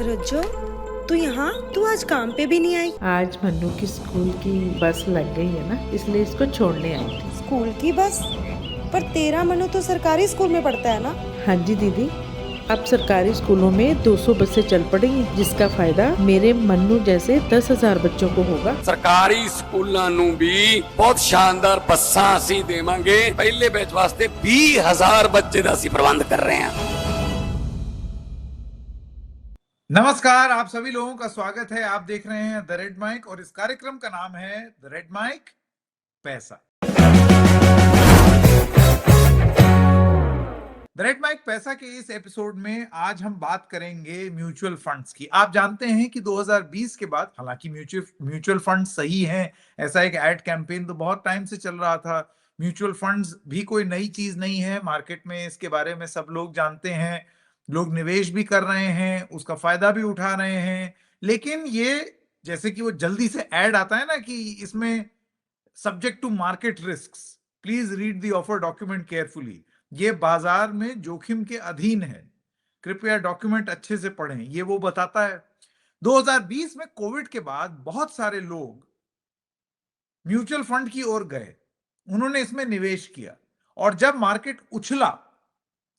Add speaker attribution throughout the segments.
Speaker 1: रज्जो, तू यहाँ? तू आज काम पे भी नहीं आई?
Speaker 2: आज मन्नू की स्कूल की बस लग गई है ना, इसलिए इसको छोड़ने आई थी।
Speaker 1: स्कूल की बस? पर तेरा मन्नू तो सरकारी स्कूल में पढ़ता है ना?
Speaker 2: हाँ जी दीदी, अब सरकारी स्कूलों में 200 बसें चल पड़ी हैं, जिसका फायदा मेरे मन्नू जैसे 10,000 बच्चों को होगा।
Speaker 3: सरकारी स्कूलों ਨੂੰ भी बहुत शानदार बसां ਅਸੀਂ देवांगे। पहले बैच वास्ते 20,000 बच्चे ਦਾ ਅਸੀਂ प्रबंध कर रहे हैं।
Speaker 4: नमस्कार, आप सभी लोगों का स्वागत है। आप देख रहे हैं द रेड माइक और इस कार्यक्रम का नाम है द रेड माइक पैसा। द रेड माइक पैसा के इस एपिसोड में आज हम बात करेंगे म्यूचुअल फंड्स की। आप जानते हैं कि 2020 के बाद, हालांकि म्यूचुअल फंड सही हैं, ऐसा एक एड कैंपेन तो बहुत टाइम से चल रहा था। म्यूचुअल फंड्स भी कोई नई चीज नहीं है, मार्केट में इसके बारे में सब लोग जानते हैं, लोग निवेश भी कर रहे हैं, उसका फायदा भी उठा रहे हैं। लेकिन ये जैसे कि वो जल्दी से ऐड आता है ना कि इसमें subject to market risks, please read the offer document carefully, ये बाजार में जोखिम के अधीन है, कृपया डॉक्यूमेंट अच्छे से पढ़ें, ये वो बताता है। 2020 में कोविड के बाद बहुत सारे लोग म्यूचुअल फंड की ओर गए, उन्होंने इसमें निवेश किया, और जब मार्केट उछला,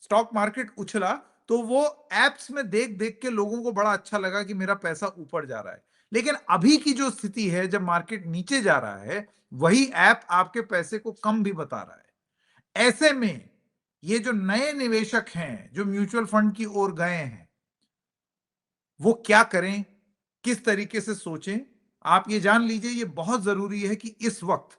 Speaker 4: स्टॉक मार्केट उछला, तो वो एप्स में देख देख के लोगों को बड़ा अच्छा लगा कि मेरा पैसा ऊपर जा रहा है। लेकिन अभी की जो स्थिति है, जब मार्केट नीचे जा रहा है, वही ऐप आपके पैसे को कम भी बता रहा है। ऐसे में ये जो नए निवेशक हैं, जो म्यूचुअल फंड की ओर गए हैं, वो क्या करें, किस तरीके से सोचें, आप ये जान लीजिए। ये बहुत जरूरी है कि इस वक्त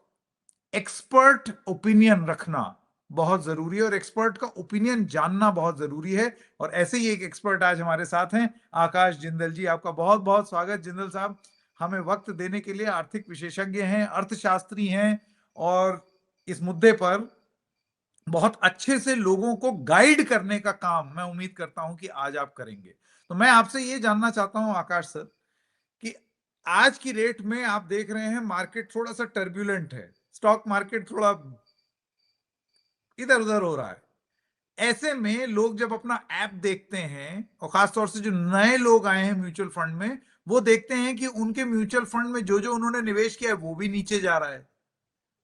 Speaker 4: एक्सपर्ट ओपिनियन रखना बहुत जरूरी है, और एक्सपर्ट का ओपिनियन जानना बहुत जरूरी है। और ऐसे ही एक एक्सपर्ट आज हमारे साथ हैं, आकाश जिंदल जी। आपका बहुत बहुत स्वागत जिंदल साहब, हमें वक्त देने के लिए। आर्थिक विशेषज्ञ हैं, अर्थशास्त्री हैं, और इस मुद्दे पर बहुत अच्छे से लोगों को गाइड करने का काम मैं उम्मीद करता हूं कि आज आप करेंगे। तो मैं आपसे ये जानना चाहता हूं आकाश सर, कि आज की रेट में आप देख रहे हैं मार्केट थोड़ा सा टर्ब्यूलेंट है, स्टॉक मार्केट थोड़ा इधर उधर हो रहा है। ऐसे में लोग जब अपना ऐप देखते हैं, और खासतौर से जो नए लोग आए हैं म्यूचुअल फंड में, वो देखते हैं कि उनके म्यूचुअल फंड में जो जो उन्होंने निवेश किया है वो भी नीचे जा रहा है।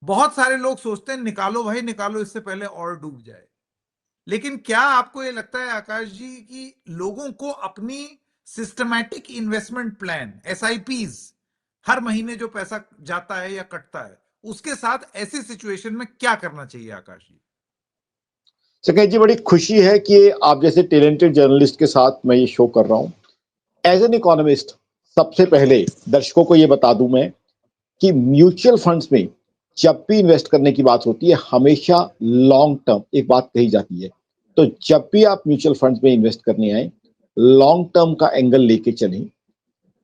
Speaker 4: बहुत सारे लोग सोचते हैं निकालो भाई निकालो, इससे पहले और डूब जाए। लेकिन क्या आपको ये लगता है आकाश जी कि लोगों को अपनी सिस्टमैटिक इन्वेस्टमेंट प्लान, एसआईपीज, हर महीने जो पैसा जाता है या कटता है, उसके साथ ऐसी सिचुएशन में क्या करना चाहिए आकाश जी?
Speaker 5: संकेत जी, बड़ी खुशी है कि आप जैसे टैलेंटेड जर्नलिस्ट के साथ मैं ये शो कर रहा हूं। एज एन इकोनॉमिस्ट, सबसे पहले दर्शकों को ये बता दूं मैं कि म्यूचुअल फंड्स में जब भी इन्वेस्ट करने की बात होती है, हमेशा लॉन्ग टर्म एक बात कही जाती है। तो जब भी आप म्यूचुअल फंड्स में इन्वेस्ट करने आए, लॉन्ग टर्म का एंगल लेके चलें।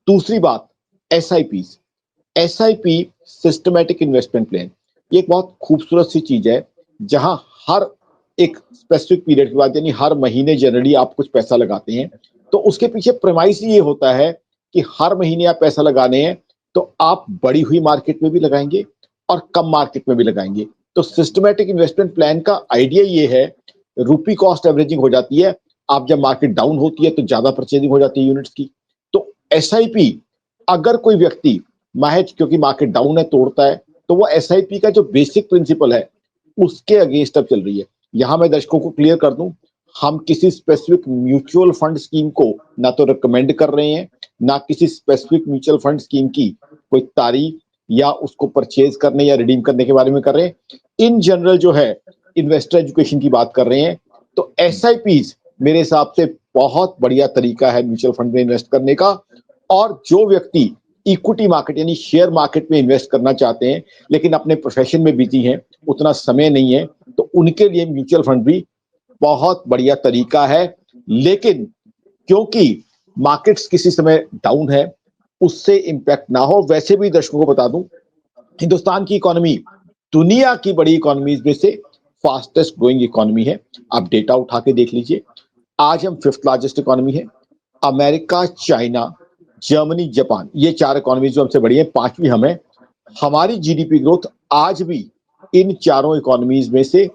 Speaker 5: दूसरी बात, एसआईपी सिस्टमैटिक इन्वेस्टमेंट प्लान, ये एक बहुत खूबसूरत सी चीज है, जहां हर एक स्पेसिफिक पीरियड के बाद, यानी हर महीने जनरली आप कुछ पैसा लगाते हैं, तो उसके पीछे प्रेमाइस ये होता है कि हर महीने आप पैसा लगाने हैं तो आप बढ़ी हुई मार्केट में भी लगाएंगे और कम मार्केट में भी लगाएंगे। तो सिस्टमैटिक इन्वेस्टमेंट प्लान का आइडिया ये है, रुपी कॉस्ट एवरेजिंग हो जाती है। आप जब मार्केट डाउन होती है तो ज्यादा परचेजिंग हो जाती है यूनिट्स की। तो एसआईपी अगर कोई व्यक्ति महज क्योंकि मार्केट डाउन है तोड़ता है, तो वो एसआईपी का जो बेसिक प्रिंसिपल है उसके अगेंस्ट अब चल रही है। यहां मैं दर्शकों को क्लियर कर दूं, हम किसी स्पेसिफिक म्यूचुअल फंड स्कीम को ना तो रिकमेंड कर रहे हैं, ना किसी स्पेसिफिक म्यूचुअल फंड स्कीम की कोई तारीफ या उसको परचेज करने या रिडीम करने के बारे में कर रहे हैं। इन जनरल जो है इन्वेस्टर एजुकेशन की बात कर रहे हैं। तो एसआईपीज मेरे हिसाब से बहुत बढ़िया तरीका है म्यूचुअल फंड में इन्वेस्ट करने का। और जो व्यक्ति इक्विटी मार्केट यानी शेयर मार्केट में इन्वेस्ट करना चाहते हैं लेकिन अपने प्रोफेशन में बिजी हैं, उतना समय नहीं है, तो उनके लिए म्यूचुअल फंड भी बहुत बढ़िया तरीका है। लेकिन क्योंकि मार्केट्स किसी समय डाउन है, उससे इंपैक्ट ना हो। वैसे भी दर्शकों को बता दूं, हिंदुस्तान की इकोनॉमी दुनिया की बड़ी इकोनॉमीज में से फास्टेस्ट ग्रोइंग इकोनॉमी है। आप डेटा उठा के देख लीजिए, आज हम 5th लार्जेस्ट इकोनॉमी है। अमेरिका, चाइना, जर्मनी, जापान, ये 4 इकोनॉमीज जो हमसे बड़ी है, 5वीं हम है। हमारी जीडीपी ग्रोथ आज भी इन चारों इकोनॉमीज में से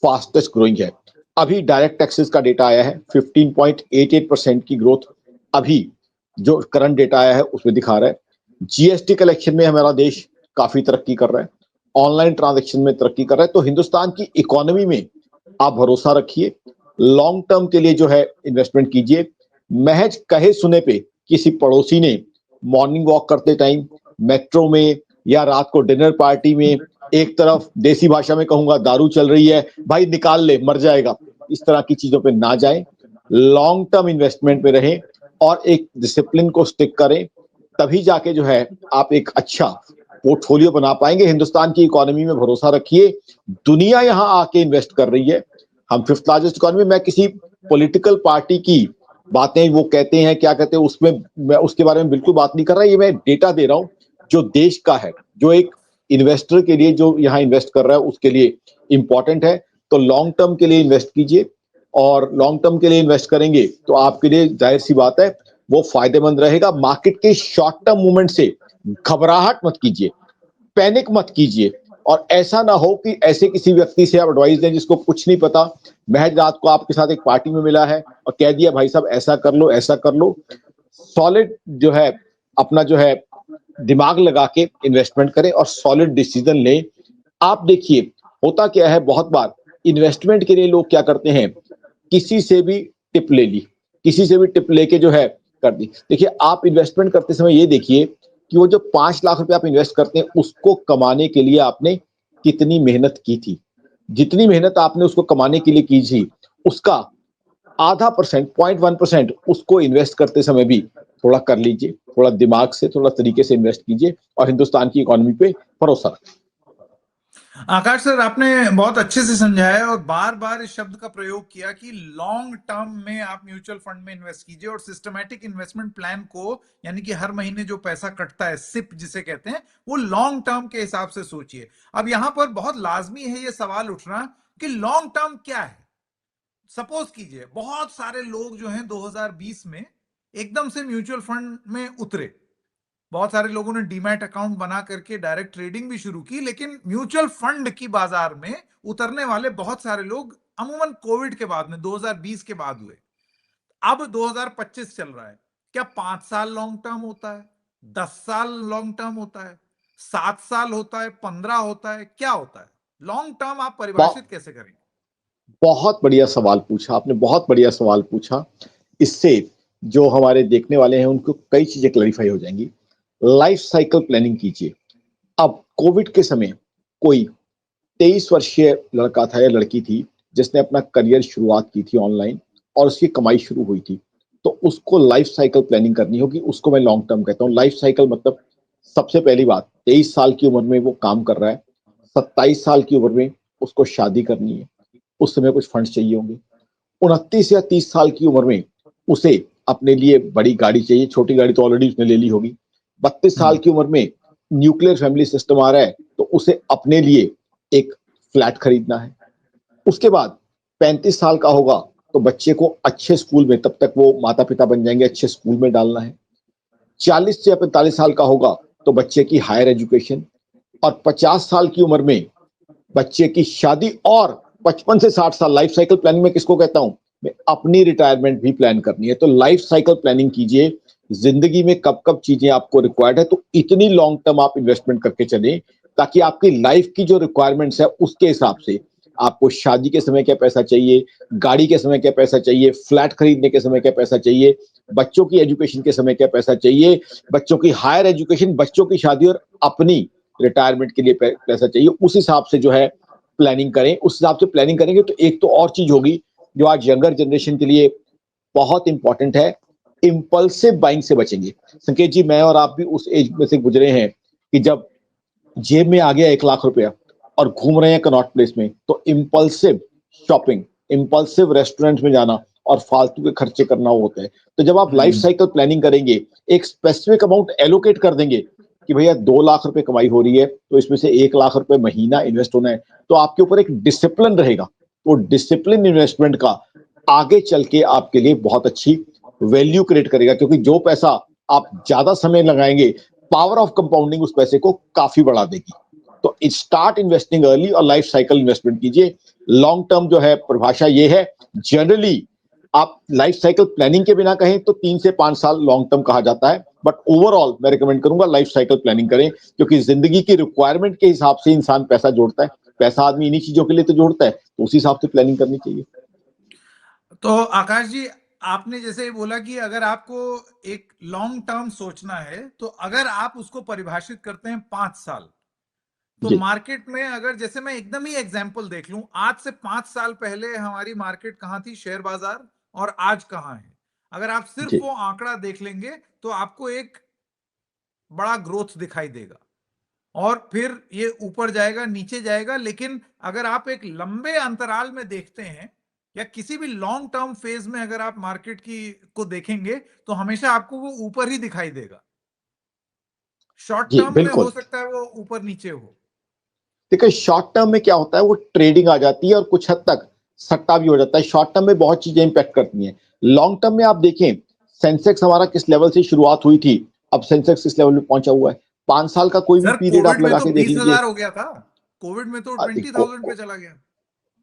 Speaker 5: फास्टेस्ट ग्रोइंग है। अभी डायरेक्ट टैक्सेस का डेटा आया है, 15.88% की ग्रोथ अभी जो करंट डेटा आया है उसमें दिखा रहा है। जीएसटी कलेक्शन में हमारा देश काफी तरक्की कर रहा है, ऑनलाइन ट्रांजैक्शन में तरक्की कर रहा है। तो हिंदुस्तान की इकोनॉमी में आप भरोसा रखिए, लॉन्ग टर्म के लिए जो है इन्वेस्टमेंट कीजिए। महज कहे सुने पे किसी पड़ोसी ने मॉर्निंग वॉक करते टाइम, मेट्रो में या रात को डिनर पार्टी में, एक तरफ देसी भाषा में कहूंगा दारू चल रही है, भाई निकाल ले मर जाएगा, इस तरह की चीजों पे ना जाएं। लॉन्ग टर्म इन्वेस्टमेंट पे रहें और एक डिसिप्लिन को स्टिक करें, तभी जाके जो है आप एक अच्छा पोर्टफोलियो बना पाएंगे। हिंदुस्तान की इकोनॉमी में भरोसा रखिए, दुनिया यहां आके इन्वेस्ट कर रही है। हम फिफ्थ लार्जेस्ट इकोनॉमी, मैं किसी पॉलिटिकल पार्टी की बातें वो कहते हैं क्या कहते हैं उसमें मैं उसके बारे में बिल्कुल बात नहीं कर रहा, ये मैं डेटा दे रहा हूं जो देश का है, जो एक इन्वेस्टर के लिए जो यहाँ इन्वेस्ट कर रहा है उसके लिए इंपॉर्टेंट है। तो लॉन्ग टर्म के लिए इन्वेस्ट कीजिए, और लॉन्ग टर्म के लिए इन्वेस्ट करेंगे तो आपके लिए जाहिर सी बात है वो फायदेमंद रहेगा। मार्केट के शॉर्ट टर्म मूवमेंट से घबराहट मत कीजिए, पैनिक मत कीजिए, और ऐसा ना हो कि ऐसे किसी व्यक्ति से आप एडवाइस दें जिसको कुछ नहीं पता, महज रात को आपके साथ एक पार्टी में मिला है और कह दिया भाई साहब ऐसा कर लो ऐसा कर लो। सॉलिड जो है अपना जो है दिमाग लगा के इन्वेस्टमेंट करें और सॉलिड डिसीजन लें। आप देखिए होता क्या है, बहुत बार इन्वेस्टमेंट के लिए लोग क्या करते हैं, किसी से भी टिप ले ली, किसी से भी टिप लेके जो है कर दी। देखिए आप इन्वेस्टमेंट करते समय ये देखिए कि वो जो 5 लाख रुपए आप इन्वेस्ट करते हैं उसको कमाने के लिए आपने कितनी मेहनत की थी। जितनी मेहनत आपने उसको कमाने के लिए की थी उसका आधा परसेंट 0.1% उसको इन्वेस्ट करते समय भी थोड़ा कर लीजिए, थोड़ा दिमाग से थोड़ा तरीके से इन्वेस्ट कीजिए और हिंदुस्तान की इकोनॉमी पे भरोसा रखिए।
Speaker 4: आकाश सर, आपने बहुत अच्छे से समझाया और बार बार इस शब्द का प्रयोग किया कि लॉन्ग टर्म में आप म्यूचुअल फंड में इन्वेस्ट कीजिए और सिस्टमैटिक इन्वेस्टमेंट प्लान को, यानी कि हर महीने जो पैसा कटता है सिप जिसे कहते हैं, वो लॉन्ग टर्म के हिसाब से सोचिए। अब यहां पर बहुत लाजमी है ये सवाल उठना कि लॉन्ग टर्म क्या है। सपोज कीजिए बहुत सारे लोग जो हैं 2020 में एकदम से म्यूचुअल फंड में उतरे, बहुत सारे लोगों ने डीमैट अकाउंट बना करके डायरेक्ट ट्रेडिंग भी शुरू की, लेकिन म्यूचुअल फंड की बाजार में उतरने वाले बहुत सारे लोग अमूमन कोविड के बाद में 2020 के बाद हुए। अब 2025 चल रहा है, क्या 5 साल लॉन्ग टर्म होता है, 10 साल लॉन्ग टर्म होता है, 7 साल होता है, 15 होता है, क्या होता है? लॉन्ग टर्म आप परिभाषित कैसे करेंगे?
Speaker 5: बहुत बढ़िया सवाल पूछा आपने, बहुत बढ़िया सवाल पूछा। इससे जो हमारे देखने वाले हैं उनको कई चीजें क्लैरिफाई हो जाएंगी। लाइफ साइकिल प्लानिंग कीजिए। अब कोविड के समय कोई 23 वर्षीय लड़का था या लड़की थी जिसने अपना करियर शुरुआत की थी ऑनलाइन और उसकी कमाई शुरू हुई थी, तो उसको लाइफ साइकिल प्लानिंग करनी होगी। उसको मैं लॉन्ग टर्म कहता हूँ। लाइफ साइकिल मतलब सबसे पहली बात, 23 साल की उम्र में वो काम कर रहा है, 27 साल की उम्र में उसको शादी करनी है, उस समय कुछ फंड चाहिए होंगे। 29 या 30 साल की उम्र में उसे अपने लिए बड़ी गाड़ी चाहिए, छोटी गाड़ी तो ऑलरेडी उसने ले ली होगी। 32 साल की उम्र में न्यूक्लियर फैमिली सिस्टम आ रहा है तो उसे अपने लिए एक फ्लैट खरीदना है। उसके बाद 35 साल का होगा तो बच्चे को अच्छे स्कूल में, तब तक वो माता पिता बन जाएंगे, अच्छे स्कूल में डालना है। 40 से 45 साल का होगा तो बच्चे की हायर एजुकेशन, और 50 साल की उम्र में बच्चे की शादी, और 55 से 60 साल लाइफ साइकिल प्लानिंग में किसको कहता हूं मैं, अपनी रिटायरमेंट भी प्लान करनी है। तो लाइफ साइकिल प्लानिंग कीजिए। जिंदगी में कब कब चीजें आपको रिक्वायर्ड है तो इतनी लॉन्ग टर्म आप इन्वेस्टमेंट करके चलें ताकि आपकी लाइफ की जो रिक्वायरमेंट्स है उसके हिसाब से आपको शादी के समय क्या पैसा चाहिए, गाड़ी के समय क्या पैसा चाहिए, फ्लैट खरीदने के समय क्या पैसा चाहिए, बच्चों की एजुकेशन के समय क्या पैसा चाहिए, बच्चों की हायर एजुकेशन, बच्चों की शादी और अपनी रिटायरमेंट के लिए पैसा चाहिए। उस हिसाब से जो है प्लानिंग करें। उस हिसाब से प्लानिंग करेंगे तो एक तो और चीज होगी जो आज यंगर जनरेशन के लिए बहुत इंपॉर्टेंट है, इंपल्सिव बाइंग से बचेंगे। संकेत जी, मैं और आप भी उस एज में से गुजरे हैं कि जब जेब में आ गया 1 लाख रुपया और घूम रहे हैं कनॉट प्लेस में, तो इंपल्सिव शॉपिंग, इंपल्सिव रेस्टोरेंट में जाना और फालतू के खर्चे करना होता है। तो जब आप लाइफ साइकिल प्लानिंग करेंगे, एक स्पेसिफिक अमाउंट एलोकेट कर देंगे कि भैया 2 लाख रुपए कमाई हो रही है तो इसमें से 1 लाख रुपए महीना इन्वेस्ट होना है, तो आपके ऊपर एक डिसिप्लिन रहेगा। तो डिसिप्लिन इन्वेस्टमेंट का आगे चल के आपके लिए बहुत अच्छी वैल्यू क्रिएट करेगा, क्योंकि जो पैसा आप ज्यादा समय लगाएंगे, पावर ऑफ कंपाउंडिंग उस पैसे को काफी बढ़ा देगी। तो स्टार्ट इन्वेस्टिंग अर्ली और लाइफ साइकिल इन्वेस्टमेंट कीजिए। लॉन्ग टर्म जो है परिभाषा ये है, जनरली आप लाइफ साइकिल प्लानिंग के बिना कहें तो 3 से 5 साल लॉन्ग टर्म कहा जाता है, बट ओवरऑल मैं रिकमेंड करूंगा लाइफ साइकिल प्लानिंग करें, क्योंकि जिंदगी की रिक्वायरमेंट के हिसाब से इंसान पैसा जोड़ता है। पैसा आदमी इन्हीं चीजों के लिए तो जोड़ता है, तो उसी हिसाब से प्लानिंग करनी चाहिए।
Speaker 4: तो आकाश जी, आपने जैसे बोला कि अगर आपको एक लॉन्ग टर्म सोचना है, तो अगर आप उसको परिभाषित करते हैं 5 साल, तो
Speaker 5: जी
Speaker 4: मार्केट में अगर जैसे मैं एकदम ही एग्जांपल देख लूं, आज से 5 साल पहले हमारी मार्केट कहां थी, शेयर बाजार, और आज कहां है, अगर आप सिर्फ
Speaker 5: जी
Speaker 4: वो आंकड़ा देख लेंगे तो आपको एक बड़ा ग्रोथ दिखाई देगा, और फिर ये ऊपर जाएगा नीचे जाएगा। लेकिन अगर आप एक लंबे अंतराल में देखते हैं, या किसी भी लॉन्ग टर्म फेज में अगर आप मार्केट की को देखेंगे, तो हमेशा आपको वो ऊपर ही दिखाई देगा। शॉर्ट
Speaker 5: जी
Speaker 4: टर्म में हो
Speaker 5: बिल्कुल।
Speaker 4: सकता है वो ऊपर नीचे हो।
Speaker 5: देखिए शॉर्ट टर्म में क्या होता है, वो ट्रेडिंग आ जाती है और कुछ हद तक सट्टा भी हो जाता है। शॉर्ट टर्म में बहुत चीजें इंपैक्ट करती हैं। लॉन्ग टर्म में आप देखें, सेंसेक्स हमारा किस लेवल से शुरुआत हुई थी, अब सेंसेक्स किस लेवल में पहुंचा हुआ है। 5 साल का कोई भी
Speaker 4: सर
Speaker 5: पीरियड आप
Speaker 4: कोविड में
Speaker 5: लगा
Speaker 4: तो
Speaker 5: के देख
Speaker 4: बीस
Speaker 5: लीजिए।
Speaker 4: हजार हो गया था। कोविड में तो 20,000 पे चला गया।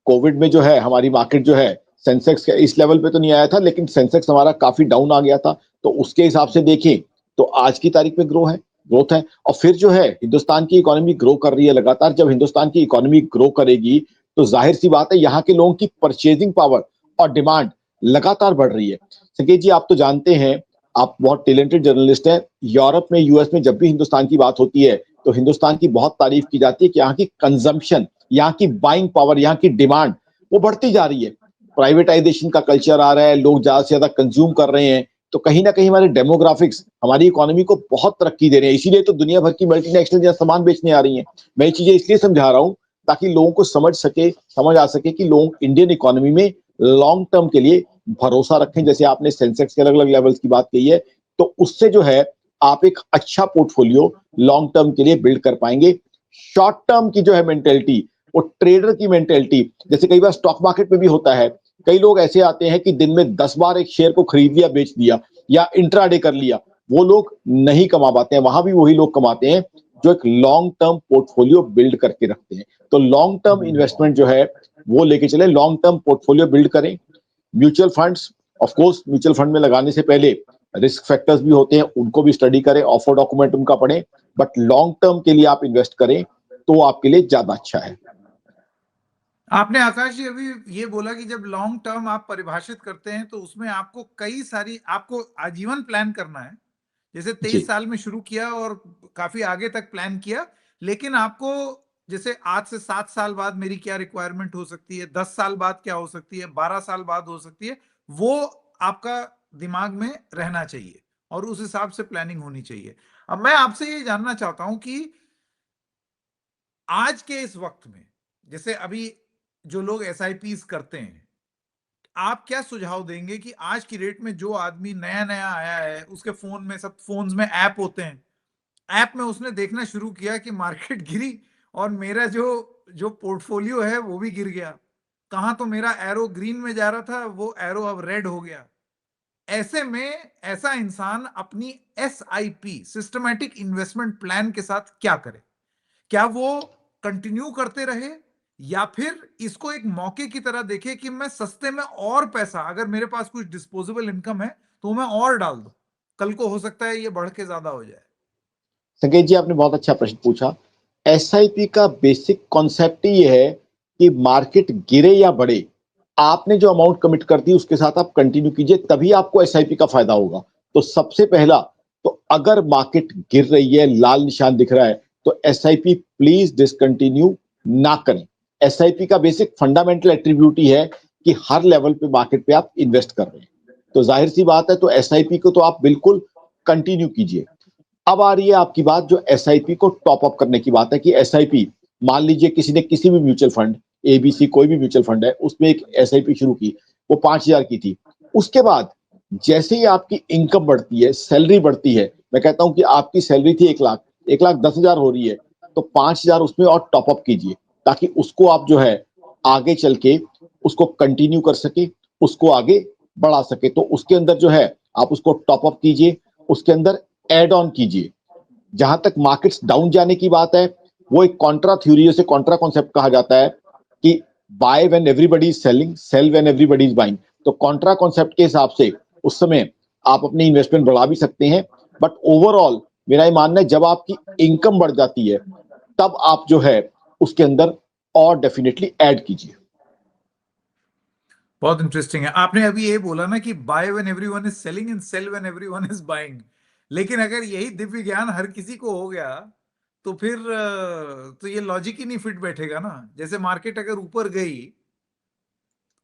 Speaker 5: कोविड में जो है हमारी मार्केट जो है सेंसेक्स के इस लेवल पे तो नहीं आया था, लेकिन सेंसेक्स हमारा काफी डाउन आ गया था। तो उसके हिसाब से देखें तो आज की तारीख में ग्रोथ है। और फिर जो है हिंदुस्तान की इकोनॉमी ग्रो कर रही है लगातार। जब हिंदुस्तान की इकोनॉमी ग्रो करेगी तो जाहिर सी बात है यहाँ के लोगों की परचेजिंग पावर और डिमांड लगातार बढ़ रही है। संकेत जी, आप तो जानते हैं, आप बहुत टैलेंटेड जर्नलिस्ट हैं। यूरोप में, यूएस में जब भी हिंदुस्तान की बात होती है तो हिंदुस्तान की बहुत तारीफ की जाती है कि यहाँ की कंजम्पशन, यहाँ की बाइंग पावर, यहाँ की डिमांड वो बढ़ती जा रही है। प्राइवेटाइजेशन का कल्चर आ रहा है, लोग ज्यादा से ज्यादा कंज्यूम कर रहे हैं। तो कहीं ना कहीं हमारे डेमोग्राफिक्स हमारी इकोनॉमी को बहुत तरक्की दे रहे हैं। इसीलिए तो दुनिया भर की मल्टीनेशनल यहाँ सामान बेचने आ रही हैं। मैं ये चीजें इसलिए समझा रहा हूँ ताकि लोगों को समझ आ सके कि लोग इंडियन इकोनॉमी में लॉन्ग टर्म के लिए भरोसा रखें। जैसे आपने सेंसेक्स के अलग अलग लेवल्स की बात कही है, तो उससे जो है आप एक अच्छा पोर्टफोलियो लॉन्ग टर्म के लिए बिल्ड कर पाएंगे। शॉर्ट टर्म की जो है मेंटेलिटी, वो ट्रेडर की मेंटेलिटी, जैसे कई बार स्टॉक मार्केट में भी होता है, कई लोग ऐसे आते हैं कि दिन में 10 बार एक शेयर को खरीद लिया, बेच दिया या इंट्राडे कर लिया। वो लोग नहीं कमा पाते हैं। वहां भी वही लोग कमाते हैं जो एक लॉन्ग टर्म पोर्टफोलियो बिल्ड करके रखते हैं। तो लॉन्ग टर्म इन्वेस्टमेंट जो है वो लेके चले, लॉन्ग टर्म पोर्टफोलियो बिल्ड करें। Mutual funds, of course mutual fund में लगाने से पहले रिस्क फैक्टर्स भी होते हैं, उनको भी स्टडी करें, ऑफर डॉक्यूमेंट उनका पढ़ें। बट लॉन्ग टर्म के लिए आप इन्वेस्ट करें तो आपके लिए ज्यादा अच्छा है।
Speaker 4: आपने आकाश जी अभी ये बोला कि जब लॉन्ग टर्म आप परिभाषित करते हैं तो उसमें आपको कई सारी, आपको आजीवन प्लान करना है। जैसे 23
Speaker 5: जी
Speaker 4: साल में शुरू किया और काफी आगे तक प्लान किया, लेकिन आपको जैसे आज से 7 साल बाद मेरी क्या रिक्वायरमेंट हो सकती है, 10 साल बाद क्या हो सकती है, 12 साल बाद हो सकती है, वो आपका दिमाग में रहना चाहिए और उस हिसाब से प्लानिंग होनी चाहिए। अब मैं आपसे ये जानना चाहता हूं कि आज के इस वक्त में, जैसे अभी जो लोग एसआईपीस करते हैं, आप क्या सुझाव देंगे कि आज की डेट में जो आदमी नया नया आया है, उसके फोन में, सब फोन्स में ऐप होते हैं, ऐप में उसने देखना शुरू किया कि मार्केट गिरी और मेरा जो जो पोर्टफोलियो है वो भी गिर गया। कहां तो मेरा एरो ग्रीन में जा रहा था, वो एरो अब रेड हो गया। ऐसे में ऐसा इंसान अपनी एसआईपी, सिस्टमैटिक इन्वेस्टमेंट प्लान के साथ क्या करे? क्या वो कंटिन्यू करते रहे, या फिर इसको एक मौके की तरह देखे कि मैं सस्ते में और पैसा, अगर मेरे पास कुछ डिस्पोजेबल इनकम है तो मैं और डाल दूं, कल को हो सकता है ये बढ़ के ज्यादा हो जाए।
Speaker 5: संकेत जी, आपने बहुत अच्छा प्रश्न पूछा। एसआईपी का बेसिक कॉन्सेप्ट ही ये है कि मार्केट गिरे या बढ़े, आपने जो अमाउंट कमिट कर दी उसके साथ आप कंटिन्यू कीजिए, तभी आपको एसआईपी का फायदा होगा। तो सबसे पहला, तो अगर मार्केट गिर रही है, लाल निशान दिख रहा है, तो एसआईपी प्लीज डिसकंटिन्यू ना करें। एसआईपी का बेसिक फंडामेंटल एट्रीब्यूट ही है कि हर लेवल पे मार्केट पे आप इन्वेस्ट कर रहे हैं। तो जाहिर सी बात है, तो एसआईपी को तो आप बिल्कुल कंटिन्यू कीजिए। अब आ रही है आपकी बात जो एसआईपी को टॉप अप करने की बात है कि एसआईपी, मान लीजिए किसी ने किसी भी म्यूचुअल फंड, एबीसी कोई भी म्यूचुअल फंड है, उसमें एक एसआईपी शुरू की, वो 5,000 की थी। उसके बाद जैसे ही आपकी इनकम बढ़ती है, सैलरी बढ़ती है, मैं कहता हूं कि आपकी सैलरी थी 1 लाख, 1,10,000 हो रही है, तो 5,000 उसमें और टॉप अप कीजिए, ताकि उसको आप जो है आगे चल के उसको कंटिन्यू कर सके, उसको आगे बढ़ा सके। तो उसके अंदर जो है आप उसको टॉप अप कीजिए, उसके अंदर एड ऑन कीजिए। जहां तक मार्केट्स डाउन जाने की बात है, वो एक कॉन्ट्रा थ्योरी से कॉन्ट्रा कॉन्सेप्ट कहा जाता है कि buy when everybody is selling, sell when everybody is buying. तो कॉन्ट्रा कॉन्सेप्ट के हिसाब से उस समय आप अपनी इन्वेस्टमेंट बढ़ा भी सकते हैं। बट ओवरऑल मेरा ये मानना है जब आपकी इनकम बढ़ जाती है तब आप जो है उसके अंदर और डेफिनेटली ऐड कीजिए।
Speaker 4: बहुत इंटरेस्टिंग है। आपने अभी ये बोला ना कि buy when everyone is selling and sell when everyone is buying. लेकिन अगर यही दिव्य ज्ञान हर किसी को हो गया तो फिर तो ये लॉजिक ही नहीं फिट बैठेगा ना। जैसे मार्केट अगर ऊपर गई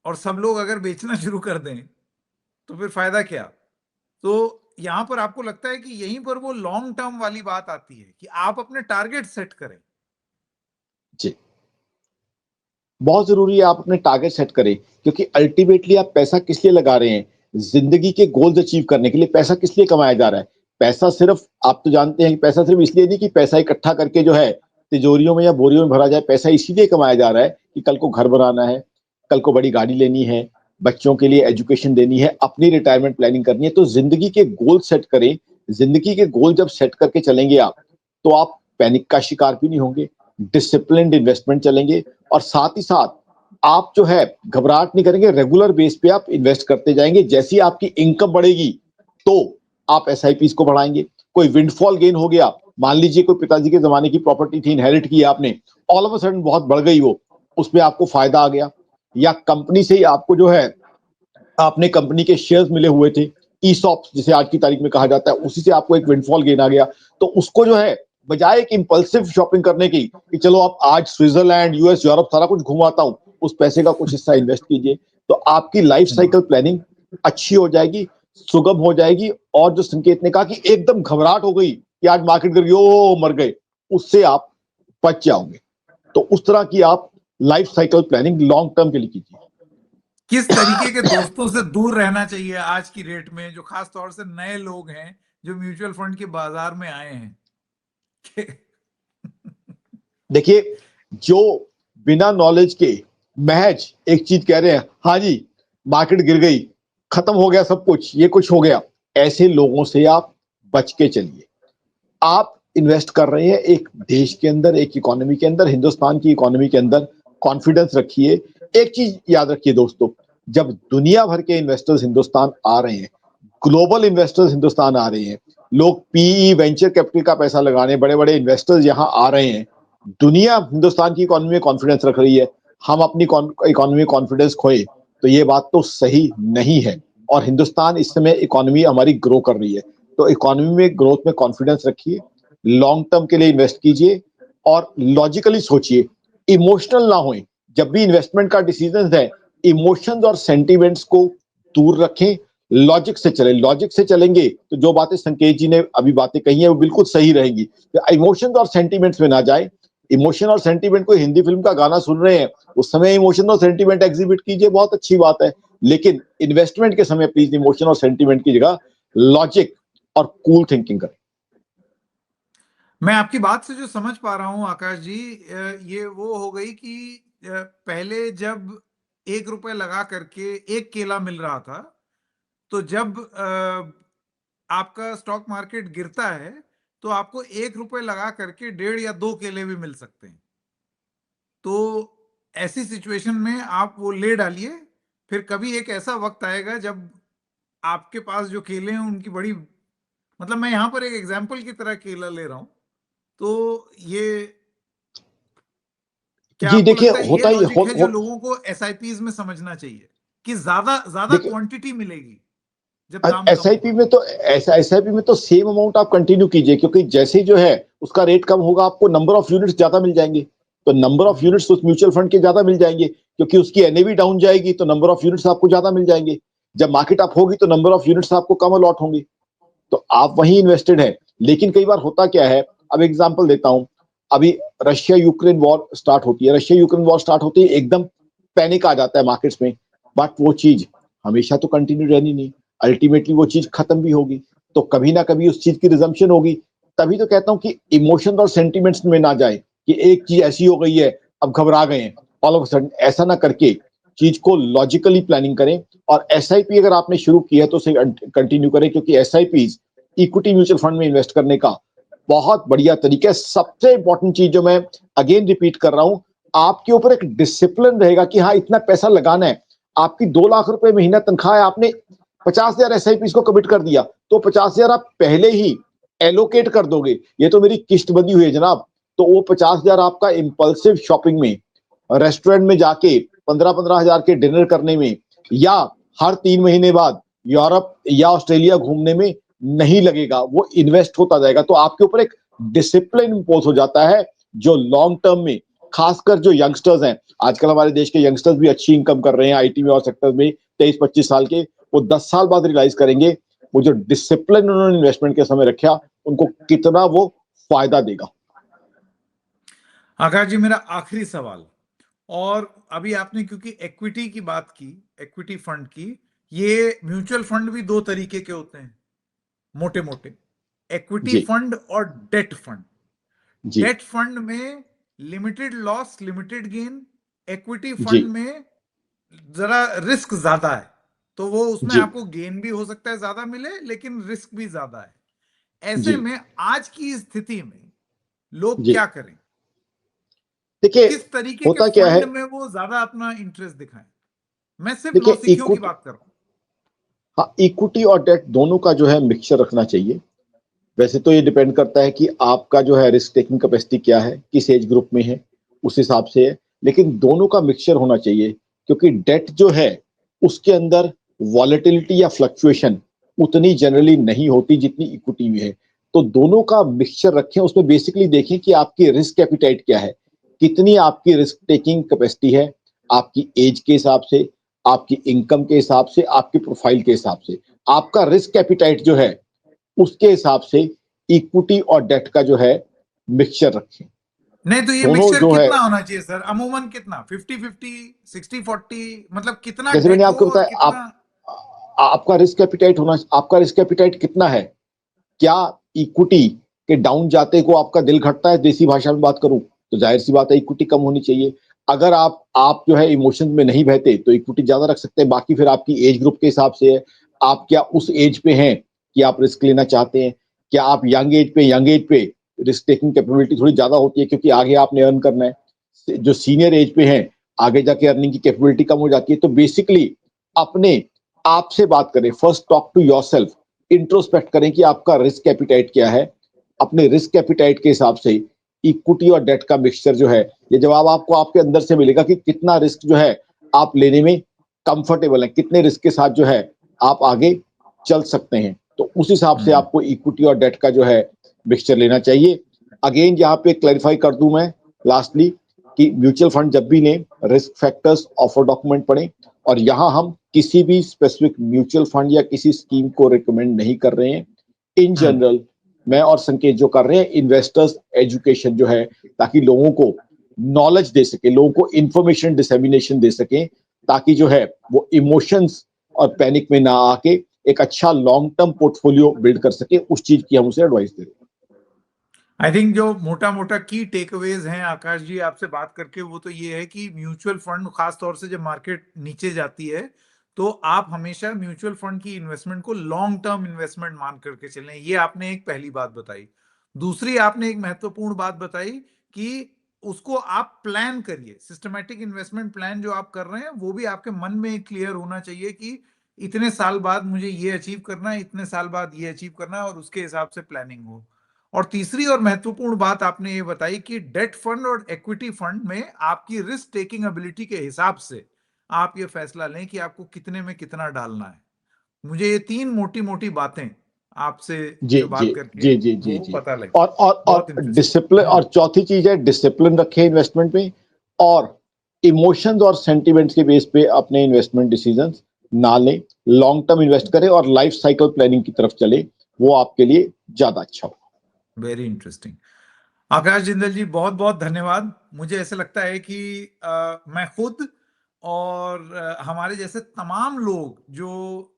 Speaker 4: और सब लोग अगर बेचना शुरू कर दें तो फिर फायदा क्या। तो यहां पर आपको लगता है कि यहीं पर वो लॉन्ग टर्म वाली बात आती है कि आप अपने टारगेट सेट करें।
Speaker 5: जी, बहुत जरूरी है आप अपने टारगेट सेट करें, क्योंकि अल्टीमेटली आप पैसा किस लिए लगा रहे हैं? जिंदगी के गोल्स अचीव करने के लिए पैसा किस लिए कमाया जा रहा है? पैसा सिर्फ, आप तो जानते हैं कि पैसा सिर्फ इसलिए नहीं कि पैसा इकट्ठा करके जो है तिजोरियों में या बोरियों में भरा जाए। पैसा इसीलिए कमाया जा रहा है कि कल को घर बनाना है, कल को बड़ी गाड़ी लेनी है, बच्चों के लिए एजुकेशन देनी है, अपनी रिटायरमेंट प्लानिंग करनी है। तो जिंदगी के गोल सेट करें। जिंदगी के गोल जब सेट करके चलेंगे आप, तो आप पैनिक का शिकार भी नहीं होंगे, डिसिप्लिन्ड इन्वेस्टमेंट चलेंगे, और साथ ही साथ आप जो है घबराहट नहीं करेंगे, रेगुलर बेस पे आप इन्वेस्ट करते जाएंगे। जैसी आपकी इनकम बढ़ेगी तो आप एसआईपीस को बढ़ाएंगे। कोई विंडफॉल गेन हो गया, मान लीजिए कोई पिताजी के जमाने की प्रॉपर्टी थी, इनहेरिट की आपने, ऑल ऑफ अ सडन बहुत बढ़ गई वो, उसमें आपको फायदा आ गया, या कंपनी से ही आपको जो है आपने कंपनी के शेयर्स मिले हुए थे, ईसॉप्स जिसे आज की तारीख में कहा जाता है, उसी से आपको एक विंडफॉल गेन आ गया, तो उसको जो है बजाय एक इंपल्सिव शॉपिंग करने की कि चलो आप आज स्विट्जरलैंड, यूएस, यूरोप सारा कुछ घुमाता हूं, उस पैसे का कुछ हिस्सा इन्वेस्ट कीजिए। तो आपकी लाइफ साइकिल प्लानिंग अच्छी हो जाएगी, सुगम हो जाएगी। और जो संकेत ने कहा कि एकदम घबराहट हो गई कि आज मार्केट गिर गई, ओ मर गए, उससे आप बच जाओगे। तो उस तरह की आप life cycle planning long term के लिए कीजिए।
Speaker 4: किस तरीके के दोस्तों से दूर रहना चाहिए आज की डेट में, जो खास तौर से नए लोग हैं जो म्यूचुअल फंड के बाजार में आए हैं?
Speaker 5: देखिए, जो बिना नॉलेज के महज एक चीज कह रहे हैं, हाँ जी मार्केट गिर गई, खत्म हो गया सब कुछ, ये कुछ हो गया, ऐसे लोगों से आप बच के चलिए। आप इन्वेस्ट कर रहे हैं एक देश के अंदर, एक इकोनॉमी के अंदर, हिंदुस्तान की इकोनॉमी के अंदर, कॉन्फिडेंस रखिए। एक चीज याद रखिए दोस्तों, जब दुनिया भर के इन्वेस्टर्स हिंदुस्तान आ रहे हैं, ग्लोबल इन्वेस्टर्स हिंदुस्तान आ रहे हैं, लोग पीई वेंचर कैपिटल का पैसा लगाने, बड़े बड़े इन्वेस्टर्स यहां आ रहे हैं, दुनिया हिंदुस्तान की इकोनॉमी में कॉन्फिडेंस रख रही है, हम अपनी इकोनॉमी में कॉन्फिडेंस खोए तो ये बात तो सही नहीं है। और हिंदुस्तान इस समय इकोनॉमी हमारी ग्रो कर रही है, तो इकोनॉमी में ग्रोथ में कॉन्फिडेंस रखिए, लॉन्ग टर्म के लिए इन्वेस्ट कीजिए और लॉजिकली सोचिए, इमोशनल ना होए। जब भी इन्वेस्टमेंट का डिसीजन है, इमोशंस और सेंटिमेंट्स को दूर रखें, लॉजिक से चलें। लॉजिक से चलेंगे तो जो बातें संकेत जी ने अभी बातें कही हैं वो बिल्कुल सही रहेंगी। इमोशंस और सेंटिमेंट्स में ना जाए। इमोशन और सेंटिमेंट, कोई हिंदी फिल्म का गाना सुन रहे हैं उस समय इमोशन और सेंटिमेंट एग्जिबिट कीजिए, बहुत अच्छी बात है, लेकिन इन्वेस्टमेंट के समय प्लीज इमोशन और सेंटिमेंट की जगह लॉजिक और कूल थिंकिंग करें।
Speaker 4: मैं आपकी बात से जो समझ पा रहा हूं आकाश जी, ये वो हो गई कि पहले जब 1 रुपए लगा करके एक केला मिल रहा था, तो जब आपका स्टॉक मार्केट गिरता है तो आपको 1 रुपए लगा करके 1.5 या 2 केले भी मिल सकते हैं। तो ऐसी सिचुएशन में आप वो ले डालिए, फिर कभी एक ऐसा वक्त आएगा जब आपके पास जो केले हैं उनकी बड़ी, मतलब मैं यहां पर एक एग्जाम्पल की तरह केला ले रहा हूं, तो ये क्या
Speaker 5: जी
Speaker 4: आपको
Speaker 5: देखिए,
Speaker 4: लगता है ये
Speaker 5: होता ही
Speaker 4: लॉजिक है जो लोगों को एसआईपीज में समझना चाहिए कि ज्यादा ज्यादा
Speaker 5: देखिए
Speaker 4: क्वांटिटी मिलेगी जब दाम कम
Speaker 5: एसआईपी
Speaker 4: होगा?
Speaker 5: में तो एसआईपी में तो सेम अमाउंट आप कंटिन्यू कीजिए, क्योंकि जैसे ही जो है उसका रेट कम होगा आपको नंबर ऑफ यूनिट्स ज्यादा मिल जाएंगे, तो नंबर ऑफ यूनिट्स उस म्यूचुअल फंड के ज्यादा मिल जाएंगे, क्योंकि उसकी एनएवी डाउन जाएगी तो नंबर ऑफ यूनिट्स आपको ज्यादा मिल जाएंगे। जब मार्केट अप होगी तो नंबर ऑफ यूनिट्स आपको कम अलॉट होंगे, तो आप वहीं इन्वेस्टेड है। लेकिन कई बार होता क्या है, अब एग्जांपल देता हूं, अभी रशिया यूक्रेन वॉर स्टार्ट होती है, रशिया यूक्रेन वॉर स्टार्ट होती है, एकदम पैनिक आ जाता है मार्केट्स में, बट वो चीज हमेशा तो कंटिन्यू रहनी नहीं, अल्टीमेटली वो चीज खत्म भी होगी, तो कभी ना कभी उस चीज की रिजम्पशन होगी। तभी तो कहता हूं कि इमोशन और सेंटिमेंट्स में ना जाए कि एक चीज ऐसी हो गई है अब घबरा गए हैं ऑल ऑफ सडन, ऐसा ना करके चीज को लॉजिकली प्लानिंग करें। और एसआईपी अगर आपने शुरू किया तो उसे कंटिन्यू करें, क्योंकि एसआईपी इक्विटी म्यूचुअल फंड में इन्वेस्ट करने का बहुत बढ़िया तरीका है। सबसे इंपॉर्टेंट चीज जो मैं अगेन रिपीट कर रहा हूं, आपके ऊपर एक डिसिप्लिन रहेगा कि हाँ इतना पैसा लगाना है। आपकी 2 लाख रुपए महीना तनख्वाह है, आपने 50,000 एसआईपी को कमिट कर दिया, तो 50,000 आप पहले ही एलोकेट कर दोगे। ये तो मेरी किस्त बंधी हुई है जनाब, तो वो 50,000 आपका इंपल्सिव शॉपिंग में, रेस्टोरेंट में जाके 15-15 हजार के डिनर करने में, या हर 3 महीने बाद यूरोप या ऑस्ट्रेलिया घूमने में नहीं लगेगा, वो इन्वेस्ट होता जाएगा। तो आपके ऊपर एक डिसिप्लिन इंपोज हो जाता है, जो लॉन्ग टर्म में, खासकर जो यंगस्टर्स हैं, आजकल हमारे देश के यंगस्टर्स भी अच्छी इनकम कर रहे हैं आईटी में और सेक्टर्स में, 23-25 साल के, वो 10 साल बाद रियलाइज करेंगे वो जो डिसिप्लिन उन्होंने इन्वेस्टमेंट के समय रखा, उनको कितना वो फायदा देगा।
Speaker 4: आकाश जी, मेरा आखिरी सवाल, और अभी आपने क्योंकि इक्विटी की बात की, इक्विटी फंड की, ये म्यूचुअल फंड भी 2 तरीके के होते हैं मोटे मोटे, इक्विटी फंड और डेट फंड। डेट फंड में limited loss limited gain, equity fund में जरा रिस्क ज्यादा है, तो वो उसमें आपको गेन भी हो सकता है ज्यादा मिले, लेकिन रिस्क भी ज्यादा है। ऐसे में आज की स्थिति में लोग क्या करें?
Speaker 5: देखिए,
Speaker 4: किस तरीके
Speaker 5: होता
Speaker 4: के
Speaker 5: क्या है,
Speaker 4: फंड में वो ज्यादा अपना इंटरेस्ट दिखाएं? मैं सिर्फ नौसिखियों की बात कर रहा हूं।
Speaker 5: हाँ, इक्विटी और डेट दोनों का जो है मिक्सचर रखना चाहिए। वैसे तो ये डिपेंड करता है कि आपका जो है रिस्क टेकिंग कैपेसिटी क्या है, किस एज ग्रुप में है, उस हिसाब से है, लेकिन दोनों का मिक्सचर होना चाहिए, क्योंकि डेट जो है उसके अंदर वॉलेटिलिटी या फ्लक्चुएशन उतनी जनरली नहीं होती जितनी इक्विटी में है। तो दोनों का मिक्सचर रखें, उसमें बेसिकली देखें कि आपकी रिस्क एपिटाइट क्या है, कितनी आपकी रिस्क टेकिंग कैपेसिटी है, आपकी एज के हिसाब से, आपकी इनकम के हिसाब से, आपके प्रोफाइल के हिसाब से, आपका रिस्क एपिटाइट जो है उसके हिसाब से इक्विटी और डेट का जो है मिक्सचर रखें।
Speaker 4: नहीं तो ये मिक्सचर कितना होना चाहिए सर? अमूमन कितना? 50-50, 60-40, मतलब कितना?
Speaker 5: जैसे मैंने आपको बताया, आपका रिस्क एपिटाइट होना, आपका रिस्क एपिटाइट कितना है? क्या इक्विटी के डाउन जाते को आपका दिल घटता है? देसी भाषा में बात करूं तो जाहिर सी बात है इक्विटी कम होनी चाहिए। अगर आप जो है इमोशन में नहीं बहते तो इक्विटी ज्यादा रख सकते हैं। बाकी फिर आपकी एज ग्रुप के हिसाब से है, आप क्या उस एज पे हैं कि आप रिस्क लेना चाहते हैं, क्या आप यंग एज पे रिस्क टेकिंग कैपेबिलिटी थोड़ी ज्यादा होती है क्योंकि आगे आपने अर्न करना है। जो सीनियर एज पे हैं, आगे जाके अर्निंग की कैपेबिलिटी कम हो जाती है। तो बेसिकली अपने आप से बात करें, first talk to yourself, introspect करें कि आपका रिस्क एपिटाइट क्या है। अपने रिस्क एपिटाइट के हिसाब से इक्विटी और डेट का मिक्सचर जो है, ये जवाब आपको आपके अंदर से मिलेगा कि कितना रिस्क जो है आप लेने में कंफर्टेबल है, कितने रिस्क के साथ जो है आप आगे चल सकते हैं। तो उस हिसाब से आपको इक्विटी और डेट का जो है मिक्सचर लेना चाहिए। अगेन यहाँ पे क्लैरिफाई कर दूं मैं लास्टली कि म्यूचुअल फंड जब भी लें, रिस्क फैक्टर्स ऑफर डॉक्यूमेंट पढ़ें, और यहाँ हम किसी भी स्पेसिफिक म्यूचुअल फंड या किसी स्कीम को रिकमेंड नहीं कर रहे हैं। इन जनरल मैं और संकेत जो कर रहे हैं, इन्वेस्टर्स एजुकेशन जो है, ताकि लोगों को नॉलेज दे सके, लोगों को इंफॉर्मेशन डिसेमिनेशन दे सके, ताकि जो है वो इमोशंस और पैनिक में ना आके एक अच्छा लॉन्ग टर्म पोर्टफोलियो बिल्ड कर सके। उस चीज की हम उसे एडवाइस दे रहे हैं।
Speaker 4: आई थिंक जो मोटा मोटा की टेकअवेज हैं आकाश जी आपसे बात करके, वो तो ये है कि म्यूचुअल फंड, खास तौर से जब मार्केट नीचे जाती है, तो आप हमेशा म्यूचुअल फंड की इन्वेस्टमेंट को लॉन्ग टर्म इन्वेस्टमेंट मान करके चलें। ये आपने एक पहली बात बताई। दूसरी, आपने एक महत्वपूर्ण बात बताई कि उसको आप प्लान करिए। सिस्टमैटिक इन्वेस्टमेंट प्लान जो आप कर रहे हैं, वो भी आपके मन में क्लियर होना चाहिए कि इतने साल बाद मुझे ये अचीव करना है, इतने साल बाद ये अचीव करना है, और उसके हिसाब से प्लानिंग हो। और तीसरी और महत्वपूर्ण बात आपने ये बताई कि डेट फंड और इक्विटी फंड में आपकी रिस्क टेकिंग एबिलिटी के हिसाब से आप ये फैसला लें कि आपको कितने में कितना डालना है। मुझे ये 3 मोटी मोटी बातें आपसे जो बात करके वो पता लगी।
Speaker 5: और डिसिप्लिन, और चौथी चीज है डिसिप्लिन रखें इन्वेस्टमेंट में, और इमोशंस और सेंटिमेंट्स के बेस पे अपने इन्वेस्टमेंट डिसीजंस ना लें। लॉन्ग टर्म इन्वेस्ट करें और लाइफ साइकिल प्लानिंग की तरफ चले, वो आपके लिए ज्यादा अच्छा होगा।
Speaker 4: Very interesting. आकाश जिंदल जी, बहुत बहुत धन्यवाद। मुझे ऐसा लगता है कि मैं खुद और हमारे जैसे तमाम लोग जो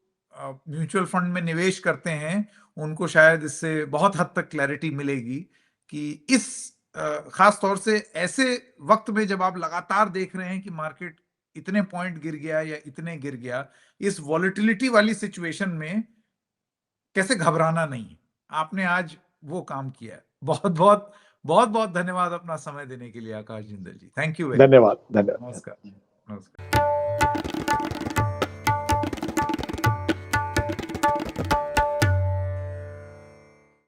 Speaker 4: म्यूचुअल फंड में निवेश करते हैं, उनको शायद इससे बहुत हद तक क्लैरिटी मिलेगी कि इस खास तौर से ऐसे वक्त में जब आप लगातार देख रहे हैं कि मार्केट इतने पॉइंट गिर गया या इतने गिर गया, इस वॉलेटिलिटी वाली सिचुएशन में कैसे घबराना नहीं है। आपने आज वो काम किया है। बहुत बहुत बहुत बहुत धन्यवाद अपना समय देने के लिए आकाश जिंदल जी। Thank you.
Speaker 5: धन्यवाद।
Speaker 4: नमस्कार।